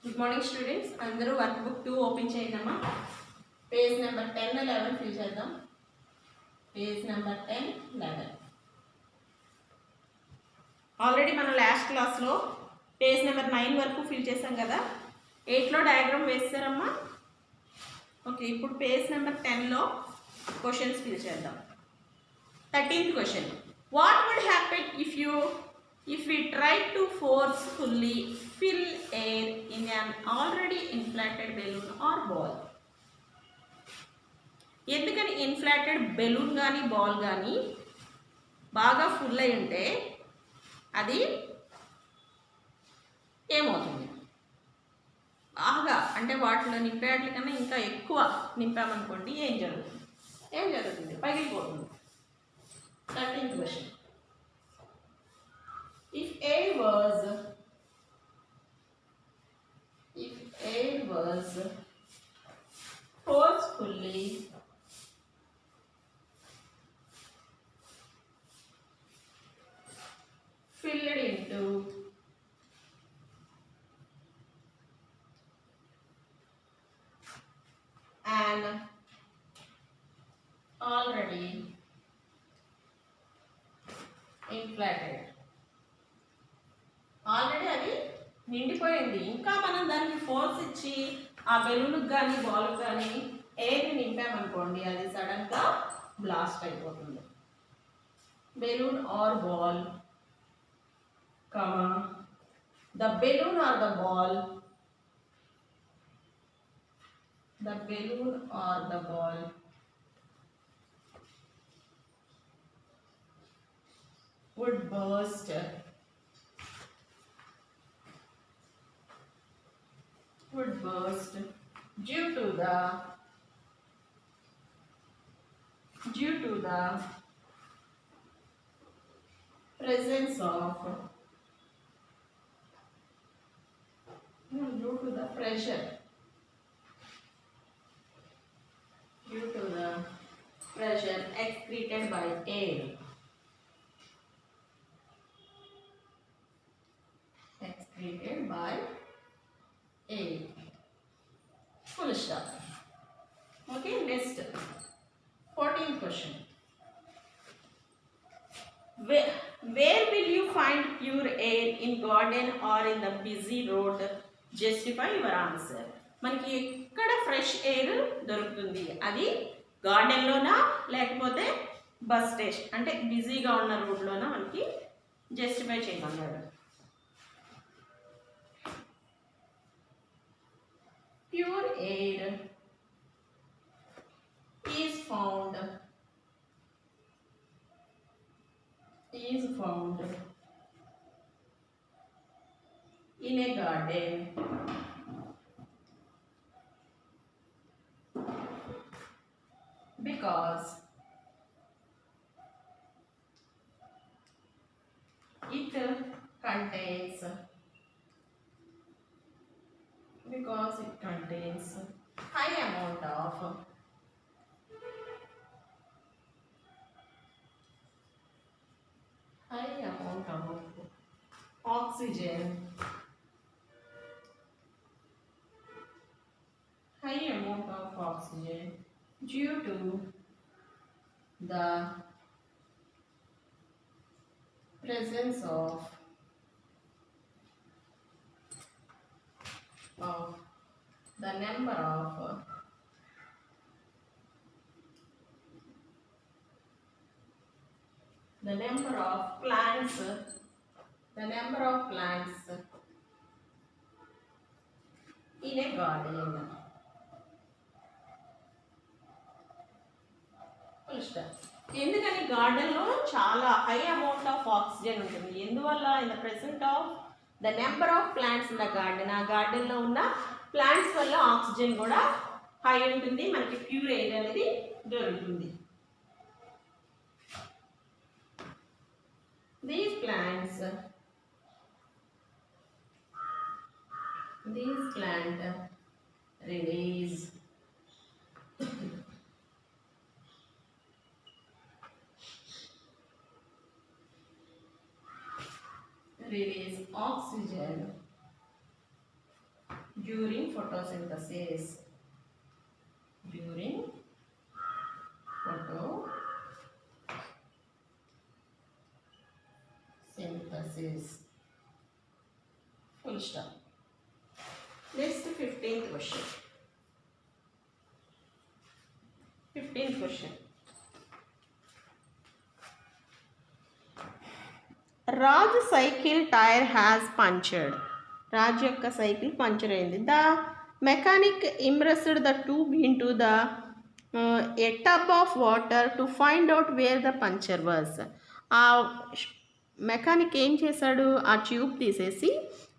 Good morning students, అందరూ work book 2 open చేద్దామా. Page number 10 11 fill చేద్దాం. పేజ్ నెంబర్ 10 11 ఆల్రెడీ మనం లాస్ట్ క్లాస్లో పేజ్ నెంబర్ 9 వరకు ఫిల్ చేసాం కదా. 8లో డయాగ్రామ్ వేస్తారమ్మా. ఓకే, ఇప్పుడు పేజ్ నెంబర్ 10లో క్వశ్చన్స్ ఫిల్ చేద్దాం. 13th క్వశ్చన్, what would happen if we try to forcefully fill air in an already inflated balloon or ball? ఎందుకని ఇన్ఫ్లాటెడ్ బెలూన్ కానీ బాల్ కానీ బాగా ఫుల్ అయి ఉంటే అది ఏమవుతుంది? బాగా అంటే వాటిలో నింపేట్ల కన్నా ఇంకా ఎక్కువ నింపామనుకోండి, ఏం జరుగుతుంది? పగిలిపోతుంది. 13th question, if air was forcefully filled into an already inflated, already అది నిండిపోయింది, ఇంకా మనం దానికి ఫోర్స్ ఇచ్చి ఆ బెలూన్కి కానీ బాల్కి కానీ ఎయిర్ని నింపామనుకోండి, అది సడన్గా బ్లాస్ట్ అయిపోతుంది. Balloon or ball, the balloon or the ball would burst due to the presence of pressure excreted by air. Full stop. Okay, next 14th question, where will you find pure air in garden or in the busy road? Justify your answer. మనకి ఎక్కడ fresh air దొరుకుతుంది? అది గార్డెన్లోనా లేకపోతే bus station అంటే బిజీగా ఉన్న రోడ్లోనా? మనకి justify చేయమన్నాడు. Pure air is found in a garden because it contains high amount of oxygen, due to the presence of the number of plants in a garden. ఎందుకని గార్డెన్లో చాలా హై అమౌంట్ ఆఫ్ ఆక్సిజన్ ఉంటుంది? ఎందువల్ల? In the present of the number of plants in the garden. ఆ గార్డెన్లో ఉన్న plants వల్ల oxygen కూడా హై ఉంటుంది, మనకి ప్యూర్ ఎయిర్ అనేది దొరుకుతుంది. These plants release release oxygen during photosynthesis. During photosynthesis. Full stop. Next 15th question. 15th question. Raj cycle tire has punctured. Raj యొక్క సైకిల్ పంచర్ అయింది. The mechanic immersed the tube into the a tub of water to find out where the puncture was. ఆ mechanic ఏం చేశాడు, ఆ tube తీసేసి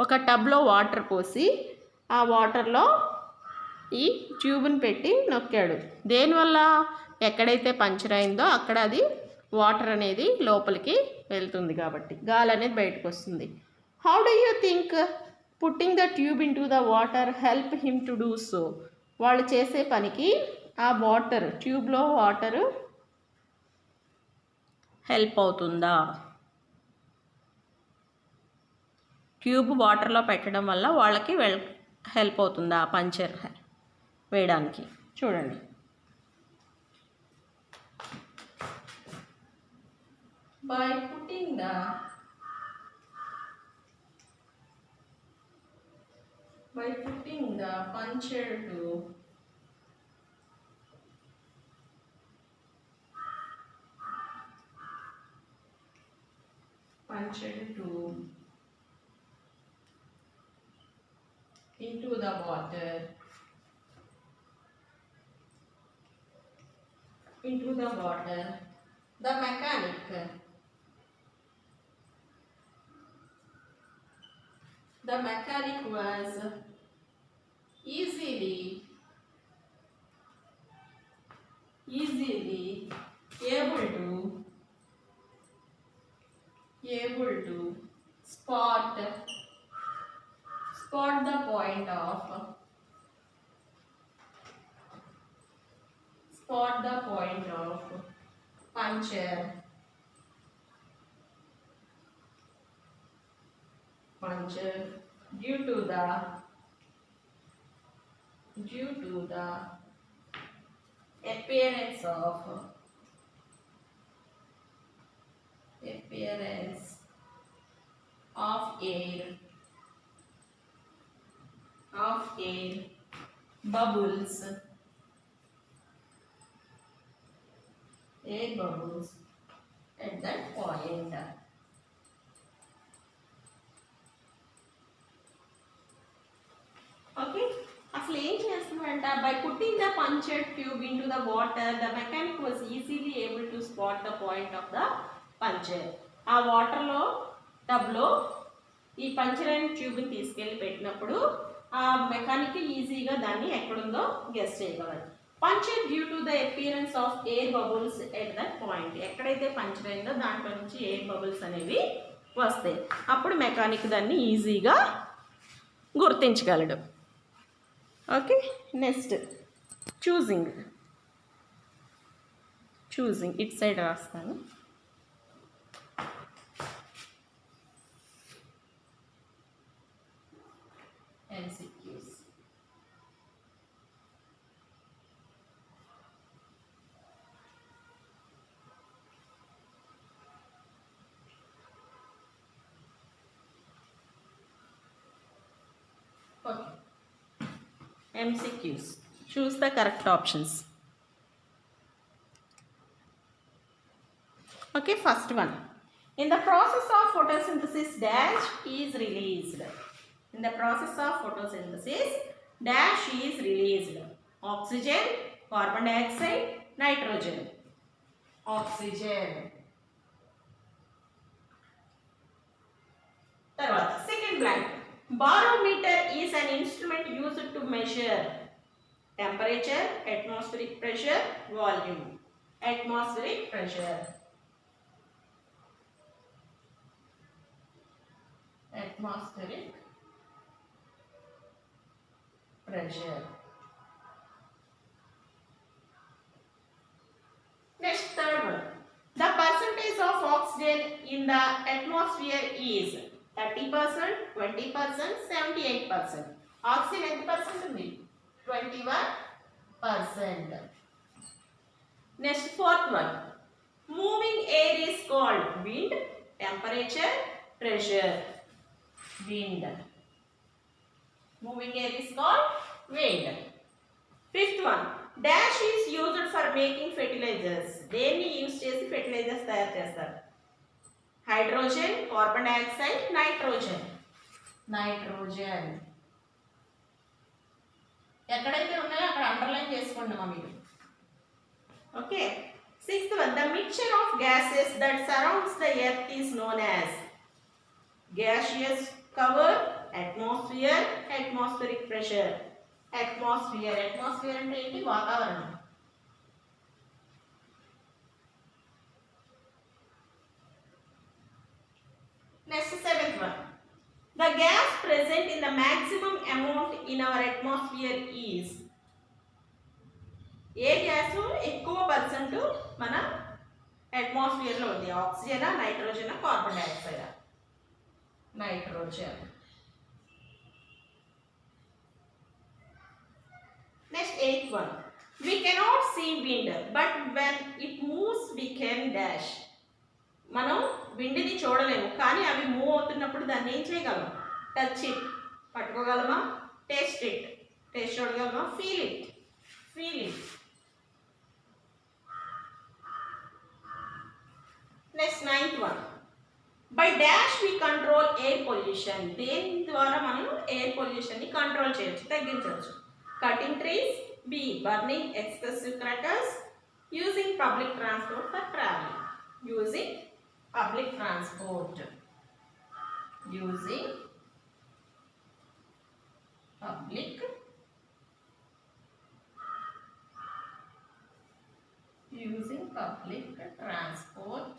ఒక టబ్లో water పోసి ఆ వాటర్లో ఈ ట్యూబ్ని పెట్టి నొక్కాడు. దేనివల్ల, ఎక్కడైతే పంచర్ అయిందో అక్కడ అది వాటర్ అనేది లోపలికి వెళ్తుంది కాబట్టి గాలి అనేది బయటకు వస్తుంది. How do you think putting the tube into the water help him to do so? వాళ్ళు చేసే పనికి ఆ వాటర్, ట్యూబ్లో వాటరు హెల్ప్ అవుతుందా? ట్యూబ్ వాటర్లో పెట్టడం వల్ల వాళ్ళకి హెల్ప్ అవుతుందా పంచర్ వేయడానికి? చూడండి. By putting the puncture tube into the water, the mechanic was easily able to spot the point of puncture due to the appearance of air bubbles at that point. Okay, అసలు ఏం చేస్తున్నాడంట, by putting the punctured tube into the water the mechanic was easily able to spot the point of the puncture. ఆ వాటర్లో టబ్లో ఈ puncture అయిన ట్యూబ్ని తీసుకెళ్ళి పెట్టినప్పుడు ఆ మెకానిక్ ఈజీగా దాన్ని ఎక్కడుందో గెస్ చేయగలరు. Puncture due to the appearance of air bubbles at that point. ఎక్కడైతే పంచర్ అయిందో దాంట్లో నుంచి ఎయిర్ బబుల్స్ అనేవి వస్తాయి. అప్పుడు మెకానిక్ దాన్ని ఈజీగా గుర్తించగలడు. Okay, next choosing it side రాస్తాను. MCQs. Okay. MCQs. Choose the correct options. Okay, first one. In the process of photosynthesis, dash is released. In the process of photosynthesis, dash is released. Oxygen, carbon dioxide, nitrogen. Oxygen. Tarvata, second blank. Barometer is an instrument used to measure temperature, atmospheric pressure, volume. Atmospheric pressure. Atmospheric pressure. Next, third one. The percentage of oxygen in the atmosphere is 30%, 20%, 78%. Oxygen ఎంత percent ఉంది? 21%. Next fourth one, moving air is called wind, temperature, pressure. Wind. Moving air is called wind. Fifth one, dash is used for making fertilizers. దేన్ని use చేసి fertilizers తయారు చేస్తారు? Hydrogen, carbon dioxide, nitrogen. Nitrogen. ఎక్కడైతే ఉన్నాయో అక్కడ underline చేసుకోండి మీరు. Okay. Sixth one, the mixture of gases that surrounds the earth is known as gaseous cover, atmosphere, atmospheric pressure. Atmosphere. Atmosphere అంటే ఏంటి? వాతావరణం. Next, seventh one. The gas present in the maximum amount in our atmosphere is. ఏ gas ఎక్కువ percent మన atmosphere లో ఉంది? ఆక్సిజనా, నైట్రోజనా, కార్బన్ డైఆక్సైడా? Nitrogen. Next, eighth one. We cannot see wind, but when it moves we can dash. మనం విండ్ని చూడలేము, కానీ అవి మూవ్ అవుతున్నప్పుడు దాన్ని ఏం చేయగలం? టచ్ ఇట్, పట్టుకోగలమా? టేస్ట్ ఇట్, టేస్ట్ చూడగలమా? Feel it, feel it. Next ninth one, by dash we control air pollution. దేని ద్వారా మనం ఎయిర్ పొల్యూషన్ని కంట్రోల్ చేయొచ్చు, తగ్గించవచ్చు? Cutting trees, B. Burning excessive crackers, using public transport for traveling. Using public transport. Using public transport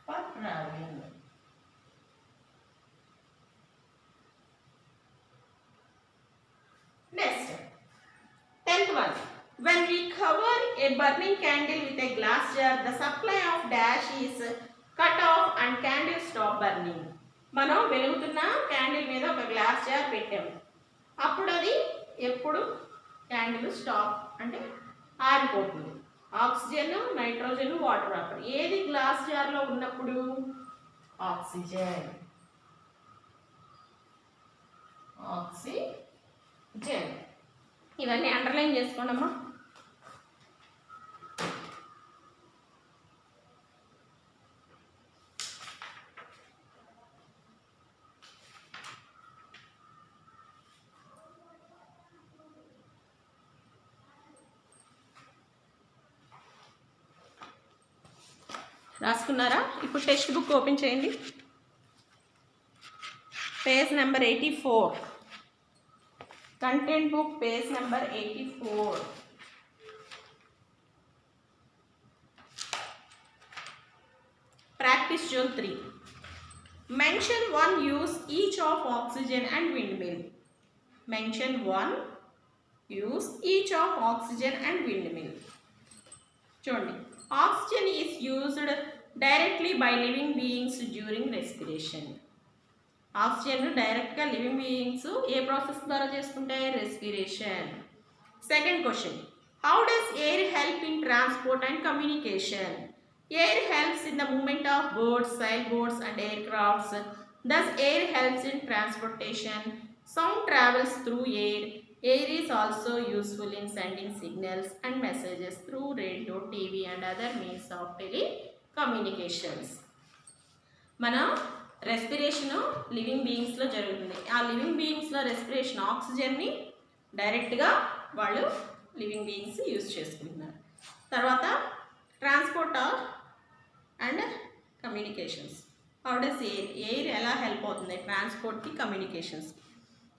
for traveling. Next, 10th one. When we cover a burning candle with a glass jar, the supply of dash is cut off and candle stop burning. మనం వెలుగుతున్న candle మీద ఒక glass jar పెట్టాము, అప్పుడు అది ఎప్పుడు candle stop అంటే ఆరిపోతుంది. Oxygen, nitrogen, water vapour. ఏది గ్లాస్ జార్లో ఉన్నప్పుడు? ఆక్సిజన్. ఆక్సిజన్. ఇవన్నీ అండర్లైన్ చేసుకోండమ్మా. రాసుకున్నారా? ఇప్పుడు టెక్స్ట్ బుక్ ఓపెన్ చేయండి. Page number 84. Content book page number 84. Practice zone 3. Mention one use each of oxygen and windmill. Mention one use each of oxygen and windmill. చూడండి, oxygen is used directly by living beings during respiration. Oxygen డైరెక్ట్గా living beings ఏ process ద్వారా చేసుకుంటాయి? Respiration. Second question, how does air help in transport and communication? Air helps in the movement of birds, sail boats and aircrafts. Thus air helps in transportation. Sound travels through air. Air is also useful in sending signals and messages through radio, TV and other means of telecommunications. మన రెస్పిరేషను living బీయింగ్స్లో జరుగుతుంది. ఆ living బీయింగ్స్లో respiration ఆక్సిజన్ని డైరెక్ట్గా వాళ్ళు living beings use చేసుకుంటున్నారు. తర్వాత transport and communications. How does air ఎలా help అవుతుంది ట్రాన్స్పోర్ట్కి, communications?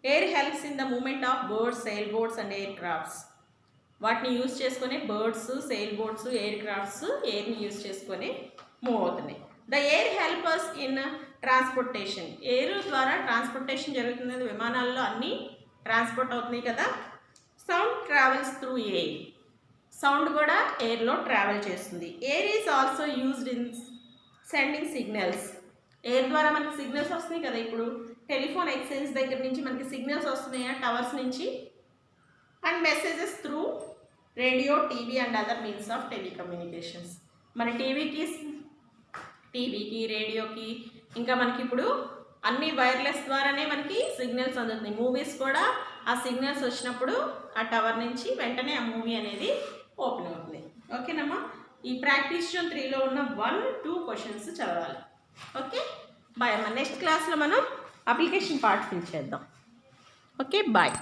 Air helps in the movement of birds, sail boats and aircrafts. వాటిని యూజ్ చేసుకొని birds, sail boats, aircrafts ఎయిర్ని యూజ్ చేసుకొని మూవ్ అవుతున్నాయి. The air helpers in transportation. Air ద్వారా transportation జరుగుతుంది, విమానాల్లో అన్నీ ట్రాన్స్పోర్ట్ అవుతున్నాయి కదా. Sound travels through air. Sound కూడా ఎయిర్లో ట్రావెల్ చేస్తుంది. Air is also used in sending signals. Air ద్వారా మనకి సిగ్నల్స్ వస్తున్నాయి కదా, ఇప్పుడు టెలిఫోన్ ఎక్స్చేంజ్ దగ్గర నుంచి మనకి సిగ్నల్స్ వస్తున్నాయా టవర్స్ నుంచి, and messages through radio, TV and other means of telecommunications. మన టీవీకి, రేడియోకి, ఇంకా మనకి ఇప్పుడు అన్ని వైర్లెస్ ద్వారానే మనకి సిగ్నల్స్ అందుతున్నాయి. మూవీస్ కూడా ఆ సిగ్నల్స్ వచ్చినప్పుడు ఆ టవర్ నుంచి వెంటనే ఆ మూవీ అనేది ఓపెన్ అవుతుంది. ఓకేనమ్మా, ఈ ప్రాక్టీస్ జోన్ 3లో ఉన్న 1, 2 క్వశ్చన్స్ చదవాలి. ఓకే, బాయ్ అమ్మా. నెక్స్ట్ క్లాస్లో మనం అప్లికేషన్ పార్ట్ ఫిల్ చేద్దాం. Okay, bye.